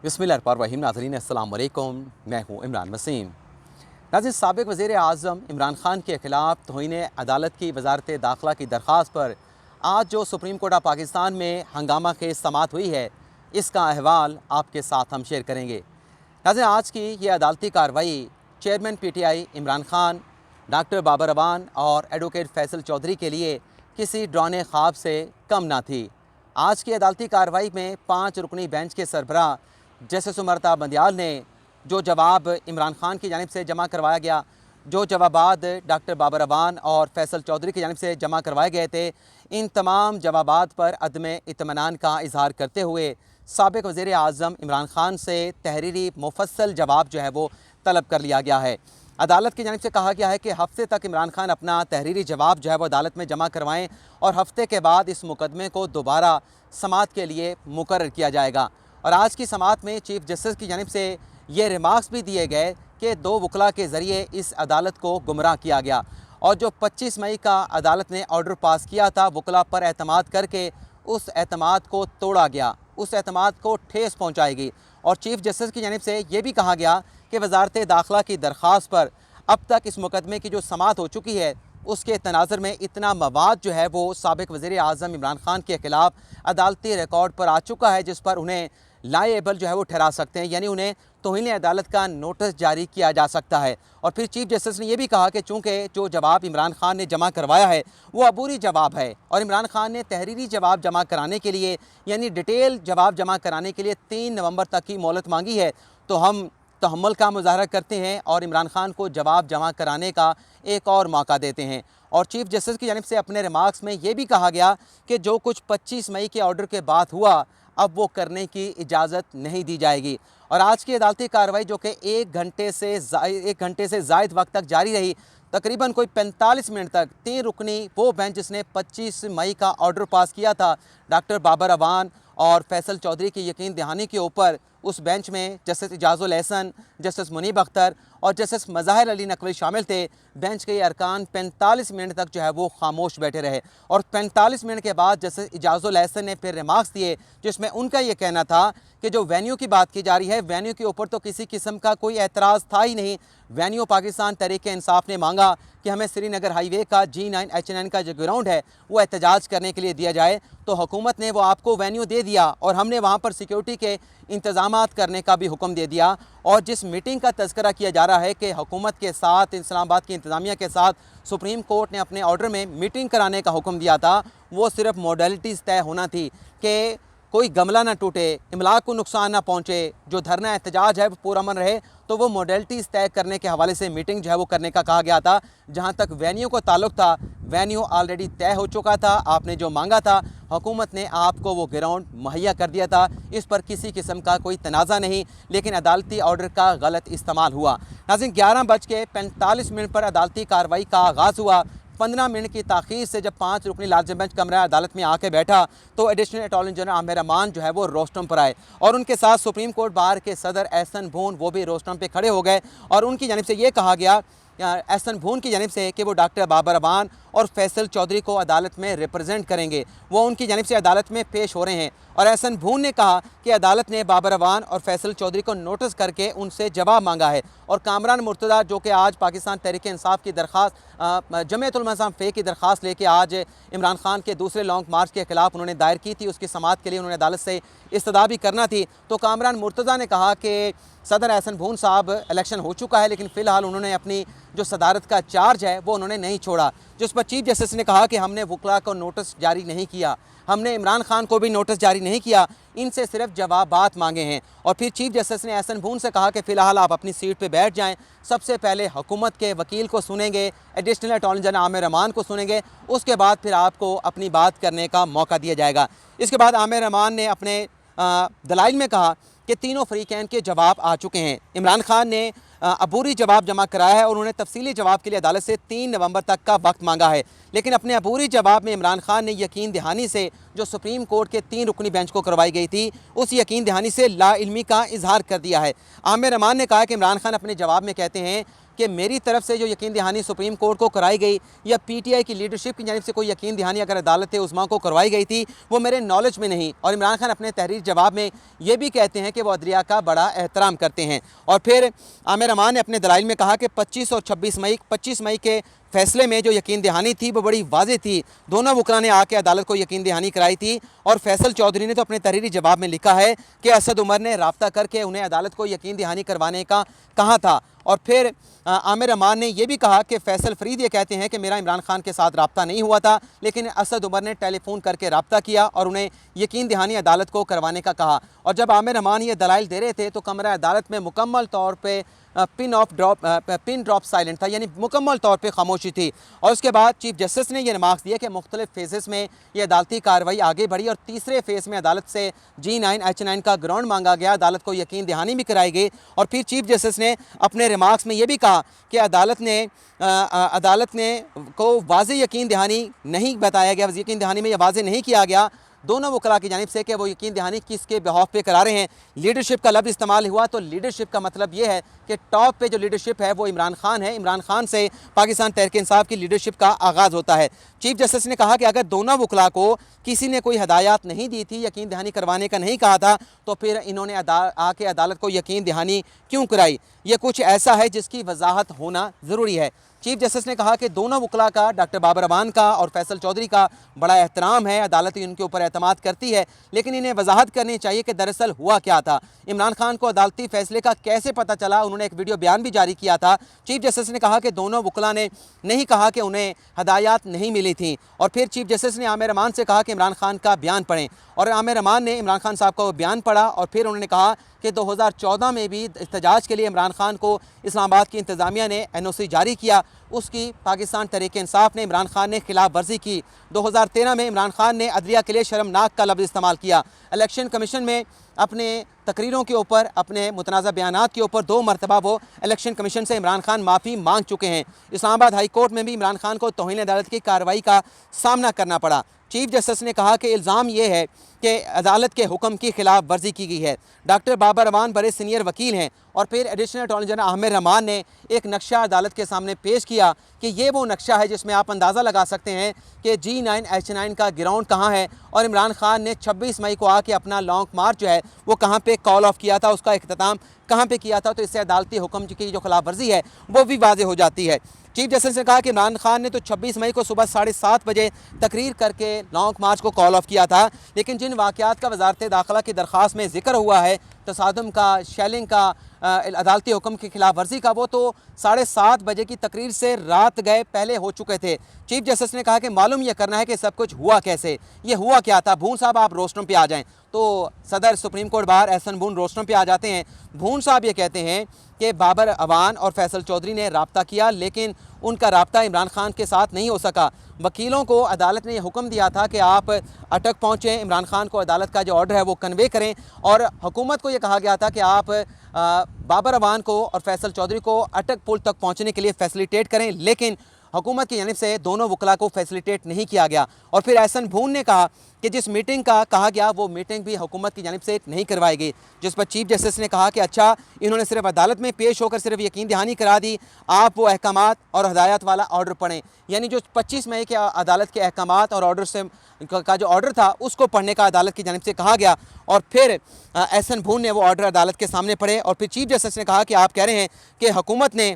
बिस्मिल्लाहिर्रहमानिर्रहीम। नाज़रीन अस्सलाम वालेकुम, मैं हूँ इमरान वसीम। नाज़रीन, साबिक़ वज़ीर आज़म इमरान ख़ान के ख़िलाफ़ तौहीन अदालत की वज़ारत दाखिला की दरख्वास्त पर आज जो सुप्रीम कोर्ट ऑफ पाकिस्तान में हंगामा खेज़ समाअत हुई है, इसका अहवाल आपके साथ हम शेयर करेंगे। नाज़रीन, आज की ये अदालती कार्रवाई chairman PTI Imran Khan, doctor Babar Awan और एडवोकेट फैसल चौधरी के लिए किसी डरावने ख्वाब से कम ना थी। आज की अदालती कार्रवाई में 5 रुकनी बेंच के सरबराह जस्टिस उमरता बंदियाल ने जो जवाब इमरान ख़ान की जानिब से जमा करवाया गया, जो जवाबात डॉक्टर बाबर अवान और फैसल चौधरी की जानिब से जमा करवाए गए थे, इन तमाम जवाबात पर अदम इत्मीनान का इजहार करते हुए साबिक़ वज़ीर आज़म इमरान ख़ान से तहरीरी मुफस्सल जवाब जो है वो तलब कर लिया गया है। अदालत की जानिब से कहा गया है कि हफ्ते तक इमरान ख़ान अपना तहरीरी जवाब जो है वो अदालत में जमा करवाएँ और हफ्ते के बाद इस मुकदमे को दोबारा समाअत के लिए मुकर्रर किया जाएगा। और आज की समाअत में चीफ जस्टिस की जानिब से ये रिमार्क्स भी दिए गए कि 2 वकला के ज़रिए इस अदालत को गुमराह किया गया और जो 25 मई का अदालत ने ऑर्डर पास किया था वकला पर एतमाद करके, उस एतमाद को तोड़ा गया, उस एतमाद को ठेस पहुँचाएगी। और चीफ जस्टिस की जानिब से ये भी कहा गया कि वज़ारत दाखिला की दरख्वास्त पर अब तक इस मुकदमे की जो समाअत हो चुकी है, उसके तनाज़ुर में इतना मवाद जो है वो साबिक़ वज़ीर आज़म इमरान ख़ान के ख़िलाफ़ अदालती रिकॉर्ड पर आ चुका है, जिस पर उन्हें लाएबल जो है वो ठहरा सकते हैं, यानी उन्हें तौहीन अदालत का नोटिस जारी किया जा सकता है। और फिर चीफ जस्टिस ने यह भी कहा कि चूँकि जो जवाब इमरान ख़ान ने जमा करवाया है वो अबूरी जवाब है और इमरान ख़ान ने तहरीरी जवाब जमा कराने के लिए, यानी डिटेल जवाब जमा कराने के लिए 3 नवंबर तक की मोहलत मांगी है, तो हम तहम्मुल का मुज़ाहरा करते हैं और इमरान ख़ान को जवाब जमा कराने का एक और मौका देते हैं। और चीफ जस्टिस की जानिब से अपने रिमार्क्स में ये भी कहा गया कि जो कुछ 25 मई के ऑर्डर के बाद हुआ, अब वो करने की इजाज़त नहीं दी जाएगी। और आज की अदालती कार्रवाई जो कि 1 घंटे से ज़ायद वक्त तक जारी रही, तकरीबन कोई 45 मिनट तक 3 रुकनी वो बेंच जिसने 25 मई का ऑर्डर पास किया था डॉक्टर बाबर अवान और फैसल चौधरी की यकीन दहानी के ऊपर, उस बेंच में जस्टिस इजाज़ुल एहसन, जस्टिस मुनीब अख्तर और जस्टिस मज़ाहिर अली नकवी शामिल थे। बेंच के अरकान 45 मिनट तक जो है वो खामोश बैठे रहे और 45 मिनट के बाद जस्टिस इजाज़ुल एहसन ने फिर रिमार्क्स दिए, जिसमें उनका ये कहना था कि जो वेन्यू की बात की जा रही है, वेन्यू के ऊपर तो किसी किस्म का कोई एतराज़ था ही नहीं। वेन्यू पाकिस्तान तहरीक इंसाफ ने मांगा कि हमें श्रीनगर हाईवे का G9 H9 का जो ग्राउंड है वो एहतजाज करने के लिए दिया जाए, तो हुकूमत ने वो आपको वेन्यू दे दिया और हमने वहाँ पर सिक्योरिटी के इंतज़ामात करने का भी हुक्म दे दिया। और जिस मीटिंग का तज़किरा किया जा रहा है कि हुकूमत के साथ, इस्लामाबाद की इंतज़ामिया के साथ सुप्रीम कोर्ट ने अपने ऑर्डर में मीटिंग कराने का हुक्म दिया था, वो सिर्फ मॉडलिटीज़ तय होना थी कि कोई गमला ना टूटे, इमलाक को नुकसान ना पहुँचे, जो धरना एहतजाज है वो पुरअमन रहे, तो वो मॉडलिटीज़ तय करने के हवाले से मीटिंग जो है वो करने का कहा गया था। जहाँ तक वेन्यू को ताल्लुक़ था, वेन्यू ऑलरेडी तय हो चुका था, आपने जो मांगा था हुकूमत ने आपको वो ग्राउंड मुहैया कर दिया था, इस पर किसी किस्म का कोई तनाज़ा नहीं, लेकिन अदालती ऑर्डर का गलत इस्तेमाल हुआ। नाज़रीन, 11:45 पर अदालती कार्रवाई का आगाज़ हुआ। 15 मिनट की ताख़ीर से जब 5 रुकनी लार्ज बेंच कमरा अदालत में आके बैठा तो एडिशनल अटॉर्नी जनरल आमिर अमान जो है वो रोस्टम पर आए और उनके साथ सुप्रीम कोर्ट बार के सदर एहसन भून वो भी रोस्टम पे खड़े हो गए और उनकी जानिब से ये कहा गया, एहसन भून की जानिब से, कि वो डॉक्टर बाबर अवान और फैसल चौधरी को अदालत में रिप्रेजेंट करेंगे, वो उनकी जानिब से अदालत में पेश हो रहे हैं। और एहसन भून ने कहा कि अदालत ने बाबर अवान और फैसल चौधरी को नोटिस करके उनसे जवाब मांगा है और कामरान मुर्तज़ा जो कि आज पाकिस्तान तहरीक इंसाफ की दरख्वास्त, जमीयत उलमा इस्लाम फ़े की दरख्वास्त लेके आज इमरान ख़ान के दूसरे लॉन्ग मार्च के ख़िलाफ़ उन्होंने दायर की थी, उसकी समाअत के लिए उन्होंने अदालत से इस्तदा भी करना थी, तो कामरान मुर्तज़ा ने कहा कि सदर एहसन भून साहब, इलेक्शन हो चुका है लेकिन फ़िलहाल उन्होंने अपनी जो सदारत का चार्ज है वो उन्होंने नहीं छोड़ा। जिस पर चीफ जस्टिस ने कहा कि हमने वकला को नोटिस जारी नहीं किया, हमने इमरान ख़ान को भी नोटिस जारी नहीं किया, इनसे सिर्फ जवाबात मांगे हैं। और फिर चीफ जस्टिस ने एहसन भून से कहा कि फ़िलहाल आप अपनी सीट पे बैठ जाएं, सबसे पहले हुकूमत के वकील को सुनेंगे, एडिशनल अटॉर्नी जनरल आमिर अमान को सुनेंगे, उसके बाद फिर आपको अपनी बात करने का मौका दिया जाएगा। इसके बाद आमिर अमान ने अपने दलाइल में कहा कि तीनों फ़रीक़ैन के जवाब आ चुके हैं। इमरान ख़ान ने अबूरी जवाब जमा कराया है और उन्होंने तफसीली जवाब के लिए अदालत से 3 नवंबर तक का वक्त मांगा है, लेकिन अपने अबूरी जवाब में इमरान ख़ान ने यकीन दहानी से जो सुप्रीम कोर्ट के 3 रुकनी बेंच को करवाई गई थी, उस यकीन दहानी से लाइल्मी का इजहार कर दिया है। आमिर अमान ने कहा कि इमरान ख़ान अपने जवाब में कहते हैं कि मेरी तरफ से जो यकीन दहानी सुप्रीम कोर्ट को कराई गई या PTI की लीडरशिप की जानिब से कोई यकीन दहानी अगर अदालत उज़्मा को करवाई गई थी वो मेरे नॉलेज में नहीं। और इमरान खान अपने तहरीर जवाब में ये भी कहते हैं कि वो अदलिया का बड़ा एहतराम करते हैं। और फिर आमिर अमान ने अपने दलाइल में कहा कि 25 और 25 मई के फैसले में जो यकीन दहानी थी वो बड़ी वाज़ेह थी। दोनों वकला ने आके अदालत को यकीन दहानी कराई थी। और फैसल चौधरी ने तो अपने तहरीरी जवाब में लिखा है कि असद उमर ने राब्ता करके उन्हें अदालत को यकीन दहानी करवाने का कहा था। और फिर आमिर अमान ने यह भी कहा कि फैसल फरीद ये कहते हैं कि मेरा इमरान खान के साथ रब्ता नहीं हुआ था, लेकिन असद उमर ने टेलीफोन करके रब्ता किया और उन्हें यकीन दहानी अदालत को करवाने का कहा। और जब आमिर अमान ये दलाइल दे रहे थे तो कमरा अदालत में मुकम्मल तौर पर पिन ड्रॉप साइलेंट था, यानी मुकम्मल तौर पर खामोशी थी। और उसके बाद चीफ जस्टिस ने यह रिमार्क्स दिया कि मुख्तलिफ फेजेस में यह अदालती कार्रवाई आगे बढ़ी और तीसरे फेज़ में अदालत से G9 H9 का ग्राउंड मांगा गया, अदालत को यकीन दहानी भी कराई गई। और फिर चीफ जस्टिस ने अपने रिमार्क्स में यह भी कहा कि अदालत ने को वाज़ेह यकीन दहानी नहीं बताया गया, यकीन दहानी में यह वाज़ेह नहीं किया गया दोनों वकला की जानिब से कि वो यकीन दहानी किसके बिहाफ पे करा रहे हैं। लीडरशिप का लफ्ज़ इस्तेमाल हुआ तो लीडरशिप का मतलब ये है कि टॉप पे जो लीडरशिप है वो इमरान खान है। इमरान खान से पाकिस्तान तहरीक इंसाफ की लीडरशिप का आगाज़ होता है। चीफ जस्टिस ने कहा कि अगर दोनों वकला को किसी ने कोई हदायत नहीं दी थी, यकीन दहानी करवाने का नहीं कहा था, तो फिर इन्होंने आके अदालत को यकीन दहानी क्यों कराई। ये कुछ ऐसा है जिसकी वजाहत होना ज़रूरी है। चीफ जस्टिस ने कहा कि दोनों वकला का, डॉक्टर बाबर अमान का और फैसल चौधरी का बड़ा एहतराम है, अदालत उनके ऊपर एतमाद करती है, लेकिन इन्हें वजाहत करनी चाहिए कि दरअसल हुआ क्या था। इमरान खान को अदालती फैसले का कैसे पता चला, उन्होंने एक वीडियो बयान भी जारी किया था। चीफ जस्टिस ने कहा कि दोनों वकला ने नहीं कहा कि उन्हें हदायत नहीं मिली थी। और फिर चीफ जस्टिस ने आमिर अमान से कहा कि इमरान खान का बयान पढ़ें, और आमिर अमान ने इमरान खान साहब का वो बयान पढ़ा। और फिर उन्होंने कहा कि 2014 में भी एहतजाज के लिए इमरान खान को इस्लामाबाद की इंतज़ामिया ने NOC जारी किया, उसकी पाकिस्तान तहरीक इंसाफ ने इमरान खान ने खिलाफ वर्जी की। 2013 में इमरान खान ने अदलिया के लिए शर्मनाक का लफ्ज़ इस्तेमाल किया। इलेक्शन कमीशन में अपने तकरीरों के ऊपर, अपने मुतनाज़ा बयानात के ऊपर 2 मरतबा वो इलेक्शन कमीशन से इमरान खान माफ़ी मांग चुके हैं। इस्लामाबाद हाई कोर्ट में भी इमरान खान को तौहीन अदालत की कार्रवाई का सामना करना पड़ा। चीफ जस्टिस ने कहा कि इल्ज़ाम ये है कि अदालत के हुक्म की खिलाफ वर्जी की गई है। डॉक्टर बाबर अमान बड़े सीनियर वकील हैं। और फिर एडिशनल अटॉर्नी जनरल आमिर अमान ने एक नक्शा अदालत के सामने पेश किया कि ये वो नक्शा है जिसमें आप अंदाज़ा लगा सकते हैं कि G9 H9 का ग्राउंड कहाँ है, और इमरान खान ने 26 मई को आके अपना लॉन्ग मार्च जो है वो कहाँ पे कॉल ऑफ किया था, उसका इख्तिताम कहाँ पे किया था। तो इससे अदालती हुक्म की जो खिलाफ वर्जी है वो भी वाज़ेह हो जाती है। चीफ जस्टिस ने कहा कि इमरान खान ने तो 26 मई को सुबह 7:30 बजे तकरीर करके लॉन्ग मार्च को कॉल ऑफ किया था, लेकिन जिन वाक़यात का वजारत दाखिला की दरख्वास्त में जिक्र हुआ है, तसादुम का, शेलिंग का, अदालती हुक्म की खिलाफ वर्जी का, वो तो 7:30 बजे की तकरीर से रात गए पहले हो चुके थे। चीफ जस्टिस ने कहा कि मालूम यह करना है कि सब कुछ हुआ कैसे, ये हुआ क्या था। भून साहब आप रोस्टरों पे आ जाएं। तो सदर सुप्रीम कोर्ट बार एहसन भून रोस्टरों पे आ जाते हैं। भून साहब ये कहते हैं कि बाबर अवान और फैसल चौधरी ने रब्ता किया, लेकिन उनका रब्ता इमरान खान के साथ नहीं हो सका। वकीलों को अदालत ने यह हुक्म दिया था कि आप अटक पहुँचें, इमरान खान को अदालत का जो ऑर्डर है वो कन्वे करें, और हुकूमत को यह कहा गया था कि आप बाबर अवान को और फैसल चौधरी को अटक पुल तक पहुँचने के लिए फैसिलिटेट करें, लेकिन हुकूमत की जानिब से दोनों वकला को फैसिलिटेट नहीं किया गया। और फिर एहसन भून ने कहा कि जिस मीटिंग का कहा गया वो मीटिंग भी हुकूमत की जानिब से नहीं करवाई गई, जिस पर चीफ जस्टिस ने कहा कि अच्छा, इन्होंने सिर्फ अदालत में पेश होकर सिर्फ यकीन दहानी करा दी, आप वो अहकामात और हदायत वाला ऑर्डर पढ़ें। यानी जो 25 मई के अदालत के अहकामात और ऑर्डर से का जो ऑर्डर था उसको पढ़ने का अदालत की जानिब से कहा गया। और फिर एहसन भून ने वो ऑर्डर अदालत के सामने पढ़े। और फिर चीफ जस्टिस ने कहा कि आप कह रहे हैं कि हुकूमत ने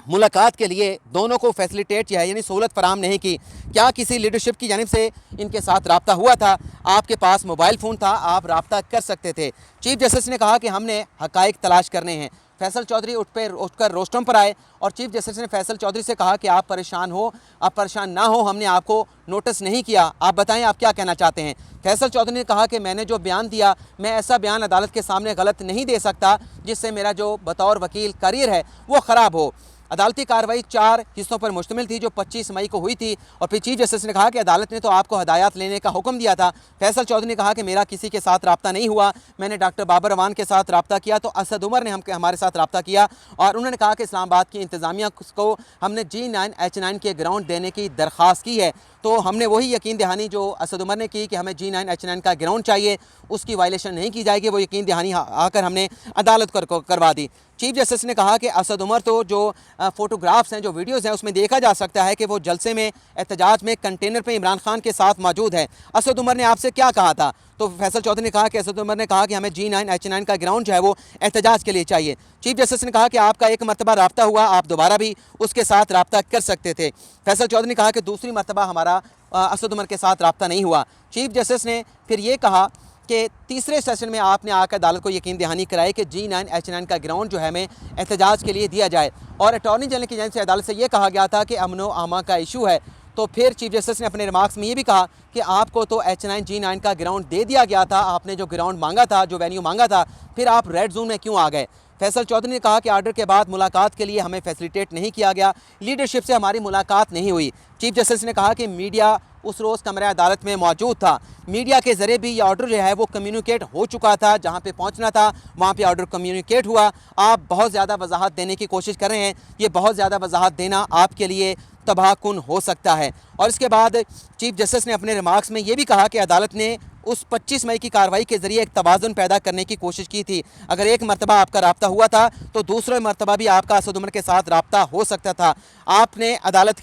मुलाकात के लिए दोनों को फैसिलिटेट किया, यानी सहूलत फराम नहीं की। क्या किसी लीडरशिप की जानिब से इनके साथ रब्ता हुआ था? आपके पास मोबाइल फ़ोन था, आप रब्ता कर सकते थे। चीफ जस्टिस ने कहा कि हमने हकाइक तलाश करने हैं। फैसल चौधरी उठकर रोस्टरों पर आए और चीफ जस्टिस ने फैसल चौधरी से कहा कि आप परेशान हो, आप परेशान ना हो, हमने आपको नोटिस नहीं किया, आप बताएं आप क्या कहना चाहते हैं। फैसल चौधरी ने कहा कि मैंने जो बयान दिया, मैं ऐसा बयान अदालत के सामने गलत नहीं दे सकता जिससे मेरा जो बतौर वकील करियर है वो ख़राब हो। अदालती कार्रवाई 4 हिस्सों पर मुश्तमिल थी जो 25 मई को हुई थी। और फिर चीफ जस्टिस ने कहा कि अदालत ने तो आपको हदायत लेने का हुक्म दिया था। फैसल चौधरी ने कहा कि मेरा किसी के साथ रब्ता नहीं हुआ, मैंने डॉक्टर बाबर अवान के साथ रब्ता किया, तो असद उमर ने हमारे साथ रब्ता किया। और उन्होंने कहा कि इस्लामाबाद की इंतज़ामिया को हमने G9 H9 के ग्राउंड देने की दरख्वास्त की है। तो हमने वही यकीन दहानी जो असद उमर ने की कि हमें G9 H9 का ग्राउंड चाहिए, उसकी वायलेशन नहीं की जाएगी, वो यकीन दहानी आकर हमने अदालत करवा दी। चीफ जस्टिस ने कहा कि असद उमर तो जो फ़ोटोग्राफ्स हैं, जो वीडियोज़ हैं, उसमें देखा जा सकता है कि वो जलसे में एहतजाज में कंटेनर पे इमरान खान के साथ मौजूद है। असद उमर ने आपसे क्या कहा था? तो फैसल चौधरी ने कहा कि असद उमर ने कहा कि हमें G9 H9 का ग्राउंड जो है वो एहतजाज के लिए चाहिए। चीफ जस्टिस ने कहा कि आपका एक मरतबा रब्ता हुआ, आप दोबारा भी उसके साथ रब्ता कर सकते थे। फैसल चौधरी ने कहा कि दूसरी मरतबा हमारा असद उमर के साथ रब्ता नहीं हुआ। चीफ जस्टिस ने फिर ये कहा कि तीसरे सेशन में आपने आकर अदालत को यकीन दहानी कराई कि G9 H9 का ग्राउंड जो है हमें एहतजाज के लिए दिया जाए, और अटॉर्नी जनरल की जानिब से अदालत से ये कहा गया था कि अमनो आमा का इशू है। तो फिर चीफ जस्टिस ने अपने रिमार्क्स में ये भी कहा कि आपको तो H9 G9 का ग्राउंड दे दिया गया था, आपने जो ग्राउंड मांगा था, जो वेन्यू मांगा था, फिर आप रेड जोन में क्यों आ गए? फैसल चौधरी ने कहा कि आर्डर के बाद मुलाकात के लिए हमें फैसिलिटेट नहीं किया गया, लीडरशिप से हमारी मुलाकात नहीं हुई। चीफ जस्टिस ने कहा कि मीडिया उस रोज़ कमरा अदालत में मौजूद था, मीडिया के ज़रिए भी ये ऑर्डर जो है वो कम्युनिकेट हो चुका था, जहाँ पे पहुँचना था वहाँ पे ऑर्डर कम्युनिकेट हुआ। आप बहुत ज़्यादा वजाहत देने की कोशिश कर रहे हैं, ये बहुत ज़्यादा वजाहत देना आपके लिए तबाहकुन हो सकता है। और इसके बाद चीफ जस्टिस ने अपने रिमार्क्स में ये भी कहा कि अदालत ने उस 25 मई की कार्रवाई के ज़रिए एक तवाज़ुन पैदा करने की कोशिश की थी। अगर एक मरतबा आपका रब्ता हुआ था तो दूसरे मरतबा भी आपका असद उमर के साथ रब्ता हो सकता था। आपने अदालत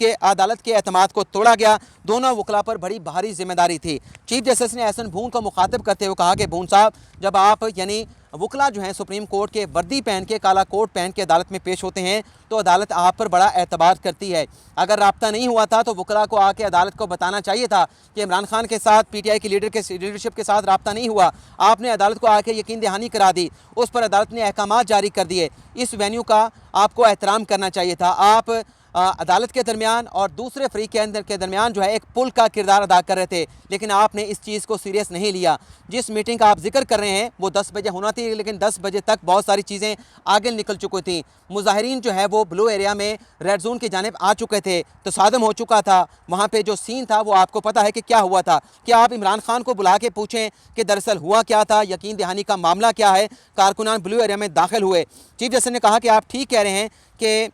के एतमाद को तोड़ा गया, दोनों वकला पर बड़ी भारी जिम्मेदारी थी। चीफ जस्टिस ने एहसन भून को मुखातिब करते हुए कहा कि भून साहब, जब आप यानी वकला जो हैं सुप्रीम कोर्ट के वर्दी पहन के, काला कोट पहन के अदालत में पेश होते हैं तो अदालत आप पर बड़ा एतबार करती है। अगर रब्ता नहीं हुआ था तो वकला को आके अदालत को बताना चाहिए था कि इमरान खान के साथ PTI की लीडरशिप के साथ रब्ता नहीं हुआ। आपने अदालत को आके यकीन दहानी करा दी, उस पर अदालत ने अहकाम जारी कर दिए। इस वेन्यू का आपको एहतराम करना चाहिए था। आप अदालत के दरमियान और दूसरे फ्रीक के दरमियान जो है एक पुल का किरदार अदा कर रहे थे, लेकिन आपने इस चीज़ को सीरियस नहीं लिया। जिस मीटिंग का आप जिक्र कर रहे हैं वो 10 बजे होना थी, लेकिन 10 बजे तक बहुत सारी चीज़ें आगे निकल चुकी थी। मुजाहिरीन जो है वो ब्लू एरिया में रेड जोन की जानिब आ चुके थे, तो सादम हो चुका था। वहाँ पर जो सीन था वो आपको पता है कि क्या हुआ था। क्या आप इमरान खान को बुला के पूछें कि दरअसल हुआ क्या था, यकीन दहानी का मामला क्या है? कारकुनान ब्लू एरिया में दाखिल हुए। चीफ जस्टिस ने कहा कि आप ठीक कह रहे हैं कि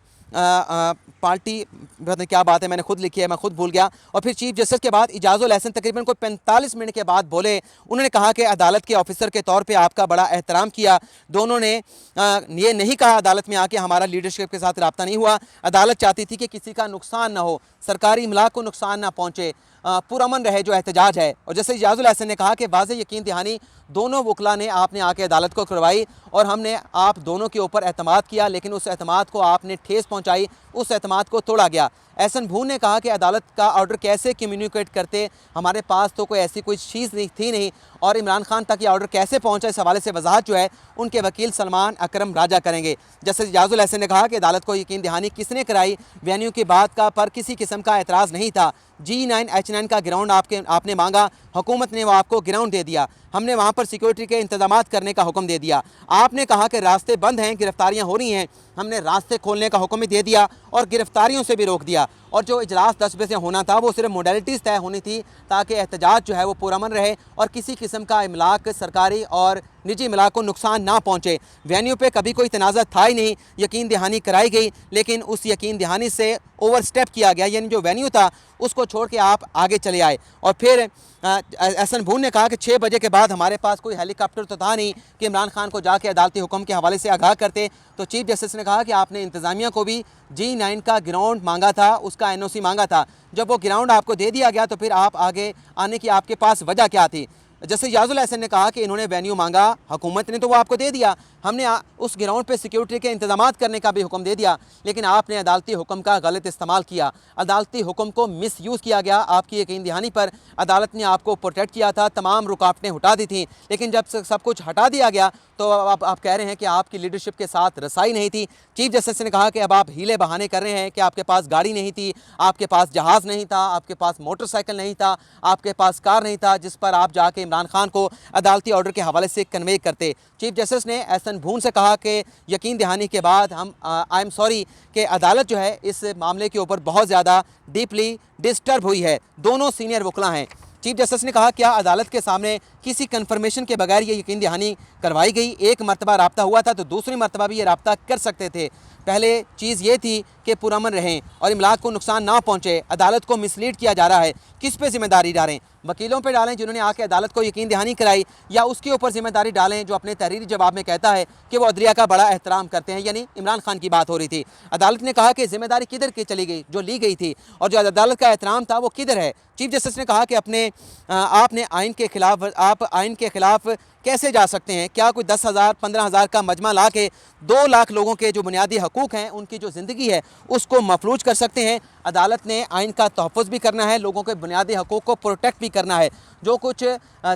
पार्टी क्या बात है, मैंने खुद लिखी है, मैं खुद भूल गया। और फिर चीफ जस्टिस के बाद इजाज़ुल एहसन तकरीबन कोई 45 मिनट के बाद बोले। उन्होंने कहा कि अदालत के ऑफिसर के तौर पे आपका बड़ा एहतराम किया। दोनों ने ये नहीं कहा अदालत में आके हमारा लीडरशिप के साथ रब्ता नहीं हुआ। अदालत चाहती थी कि किसी का नुकसान ना हो, सरकारी इमलाक को नुकसान ना पहुँचे, पुरअमन रहे जो एहतजाज है। और जैसे इजाज़ुल एहसन ने कहा कि वाज़ेह यकीन दहानी दोनों वकला ने आपने आके अदालत को करवाई और हमने आप दोनों के ऊपर एतमाद किया, लेकिन उस एतमाद को आपने ठेस पहुंचाई, उस एतमाद को तोड़ा गया। एहसन भून ने कहा कि अदालत का ऑर्डर कैसे कम्युनिकेट करते, हमारे पास तो कोई ऐसी कोई चीज़ थी नहीं, और इमरान खान तक ये ऑर्डर कैसे पहुंचा, इस हवाले से वजाहत जो है उनके वकील सलमान अकरम राजा करेंगे। जस्टिस इजाज़ुल एहसन ने कहा कि अदालत को यकीन दहानी किसने कराई, वेन्यू की बात का पर किसी किस्म का एतराज़ नहीं था। G9 H9 का ग्राउंड आपने मांगा, हुकूमत ने वो आपको ग्राउंड दे दिया। हमने वहाँ पर सिक्योरिटी के इंतजाम करने का हुक्म दे दिया। आपने कहा कि रास्ते बंद हैं, गिरफ्तारियाँ हो रही हैं, हमने रास्ते खोलने का हुक्म भी दे दिया और गिरफ्तारियों से भी रोक दिया। और जो इजलास 10 बजे से होना था वो सिर्फ मोडेलिटीज़ तय होनी थी ताकि एहतजाज जो है वो पुरअमन रहे और किसी किस्म का इमलाक सरकारी और निजी इमलाक को नुकसान ना पहुँचे। वेन्यू पे कभी कोई तनाज़ा था ही नहीं, यकीन दहानी कराई गई, लेकिन उस यकीन दहानी से ओवर स्टेप किया गया, यानी जो वेन्यू था उसको छोड़ के आप आगे चले आए। और फिर एहसन भून ने कहा कि 6 बजे के बाद हमारे पास कोई हेलीकॉप्टर तो था नहीं कि इमरान खान को जाके अदालती हुक्म के हवाले से आगाह करते। तो चीफ जस्टिस ने कहा कि आपने इंतज़ामिया को भी G9 का ग्राउंड मांगा था, उसका NOC मांगा था। जब वो ग्राउंड आपको दे दिया गया तो फिर आप आगे आने की आपके पास वजह क्या थी? जैसे इजाज़ुल एहसन ने कहा कि इन्होंने वेन्यू मांगा, हुकूमत ने तो वो आपको दे दिया, हमने उस ग्राउंड पे सिक्योरिटी के इंतजाम करने का भी हुक्म दे दिया, लेकिन आपने अदालती हुक्म का गलत इस्तेमाल किया, अदालती हुक्म को मिस यूज़ किया गया। आपकी यकीन दहानी पर अदालत ने आपको प्रोटेक्ट किया था, तमाम रुकावटें हटा दी थी, लेकिन जब सब कुछ हटा दिया गया तो आप कह रहे हैं कि आपकी लीडरशिप के साथ रसाई नहीं थी। चीफ जस्टिस ने कहा कि अब आप हीले बहाने कर रहे हैं कि आपके पास गाड़ी नहीं थी, आपके पास जहाज़ नहीं था, आपके पास मोटरसाइकिल नहीं था, आपके पास कार नहीं था जिस पर आप जाके इमरान खान को अदालती ऑर्डर के हवाले से कन्वे करते। चीफ जस्टिस ने एहसन भून से कहा कि यकीन दहानी के बाद हम आई एम सॉरी कि अदालत जो है इस मामले के ऊपर बहुत ज़्यादा डीपली डिस्टर्ब हुई है। दोनों सीनियर वकला हैं, चीफ जस्टिस ने कहा क्या अदालत के सामने किसी कन्फर्मेशन के बगैर ये यकीन दहानी करवाई गई? एक मरतबा रब्ता हुआ था तो दूसरी मरतबा भी ये रब्ता कर सकते थे। पहले चीज़ ये थी कि पुरअमन रहें और इमलाक को नुकसान ना पहुँचे। अदालत को मिसलीड किया जा रहा है, किस पे जिम्मेदारी डालें? वकीलों पे डालें जिन्होंने आके अदालत को यकीन दहानी कराई, या उसके ऊपर जिम्मेदारी डालें जो अपने तहरीरी जवाब में कहता है कि वो अदलिया का बड़ा एहतराम करते हैं? यानी इमरान खान की बात हो रही थी। अदालत ने कहा कि जिम्मेदारी किधर की चली गई जो ली गई थी, और जो अदालत का एहतराम था वो किधर है? चीफ जस्टिस ने कहा कि आपने आइन के खिलाफ, आप आइन के खिलाफ कैसे जा सकते हैं? क्या कोई 10,000 15,000 का मजमा ला के 2 लाख लोगों के जो बुनियादी हकूक़ हैं, उनकी जो ज़िंदगी है, उसको मफलूज कर सकते हैं? अदालत ने आइन का तहफ़्फ़ुज़ भी करना है, लोगों के बुनियादी हकूक़ को प्रोटेक्ट भी करना है। जो कुछ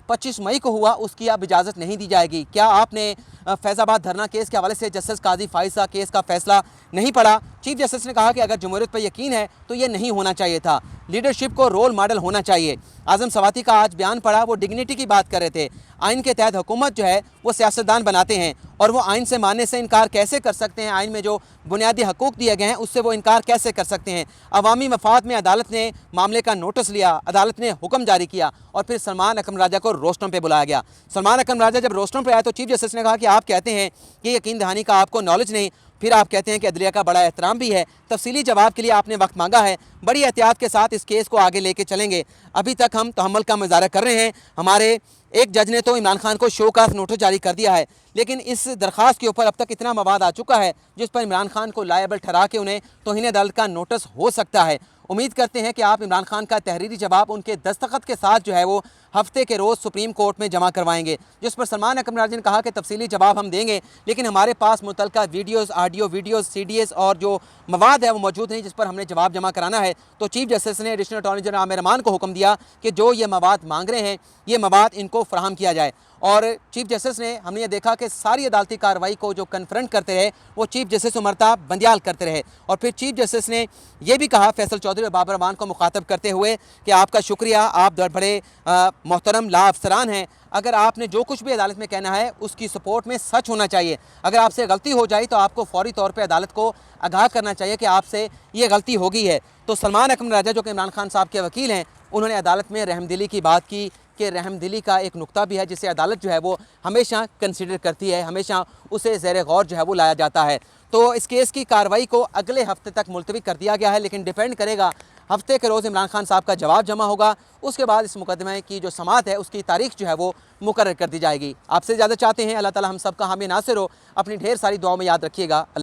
25 मई को हुआ उसकी अब इजाज़त नहीं दी जाएगी। क्या आपने फैज़ाबाद धरना केस के हवाले से जस्टिस काजी फाइज़ केस का फ़ैसला नहीं पढ़ा? चीफ जस्टिस ने कहा कि अगर जमहूरियत पर यकीन है तो ये नहीं होना चाहिए था, लीडरशिप को रोल मॉडल होना चाहिए। आज़म सवाती का आज बयान पढ़ा, वो डिग्निटी की बात कर रहे थे। आइन के तहत हुकूमत जो है वो सियासतदान बनाते हैं, और वो आइन से मानने से इनकार कैसे कर सकते हैं? आइन में जो बुनियादी हकूक़ दिए गए हैं उससे वो इनकार कैसे कर सकते हैं? अवामी मफाद में अदालत ने मामले का नोटिस लिया, अदालत ने हुक्म जारी किया, और फिर सलमान अकरम राजा को रोस्टरों पे बुलाया गया। सलमान अकरम राजा जब रोस्टरों पे आए तो चीफ जस्टिस ने कहा कि आप कहते हैं कि यकीन दहानी का आपको नॉलेज नहीं, फिर आप कहते हैं कि अदलिया का बड़ा एहतराम भी है। तफसीली जवाब के लिए आपने वक्त मांगा है, बड़ी एहतियात के साथ इस केस को आगे लेके चलेंगे। अभी तक हम तहम्मुल का मुजाहरा कर रहे हैं। हमारे एक जज ने तो इमरान खान को शो काज नोटिस जारी कर दिया है, लेकिन इस दरख्वास्त के ऊपर अब तक इतना मवाद आ चुका है जिस पर इमरान खान को लायबल ठहरा के उन्हें तौहीन अदालत का नोटिस हो सकता है। उम्मीद करते हैं कि आप इमरान खान का तहरीरी जवाब उनके दस्तखत के साथ जो है वो हफ्ते के रोज़ सुप्रीम कोर्ट में जमा करवाएंगे, जिस पर सलमान अकरम राजा ने कहा कि तफसीली जवाब हम देंगे, लेकिन हमारे पास मुतलका वीडियोज़, ऑडियो वीडियोज़, CDS और जो मवाद है वो मौजूद नहीं जिस पर हमने जवाब जमा कराना है। तो चीफ जस्टिस ने एडिशनल अटॉर्नी जनरल आमिर अमान को हुक्म दिया कि जो ये मवाद मांग रहे हैं ये मवाद इनको फराहम किया जाए। और चीफ जस्टिस ने, हमने ये देखा कि सारी अदालती कार्रवाई को जो कन्फ्रंट करते रहे वो चीफ जस्टिस उमरता बंदियाल करते रहे। और फिर चीफ जस्टिस ने यह भी कहा फैसल चौधरी और बाबर अमान को मुखातब करते हुए कि आपका शुक्रिया, आप बड़े मोहतरम ला अफसरान हैं। अगर आपने जो कुछ भी अदालत में कहना है उसकी सपोर्ट में सच होना चाहिए। अगर आपसे गलती हो जाए तो आपको फौरी तौर पे अदालत को आगाह करना चाहिए कि आपसे ये गलती हो गई है। तो सलमान अकरम राजा जो कि इमरान खान साहब के वकील हैं, उन्होंने अदालत में रहमदिली की बात की कि रहमदिली का एक नुक्ता भी है जिसे अदालत जो है वो हमेशा कंसिडर करती है, हमेशा उसे ज़ेर गौर जो है वो लाया जाता है। तो इस केस की कार्रवाई को अगले हफ्ते तक मुलतवी कर दिया गया है, लेकिन डिपेंड करेगा हफ्ते के रोज़ इमरान खान साहब का जवाब जमा होगा, उसके बाद इस मुकदमे की जो समाअत है उसकी तारीख जो है वो मुकर्रर कर दी जाएगी। आपसे ज़्यादा चाहते हैं अल्लाह ताला हम सब का हामी नासिर हो। अपनी ढेर सारी दुआओं में याद रखिएगा।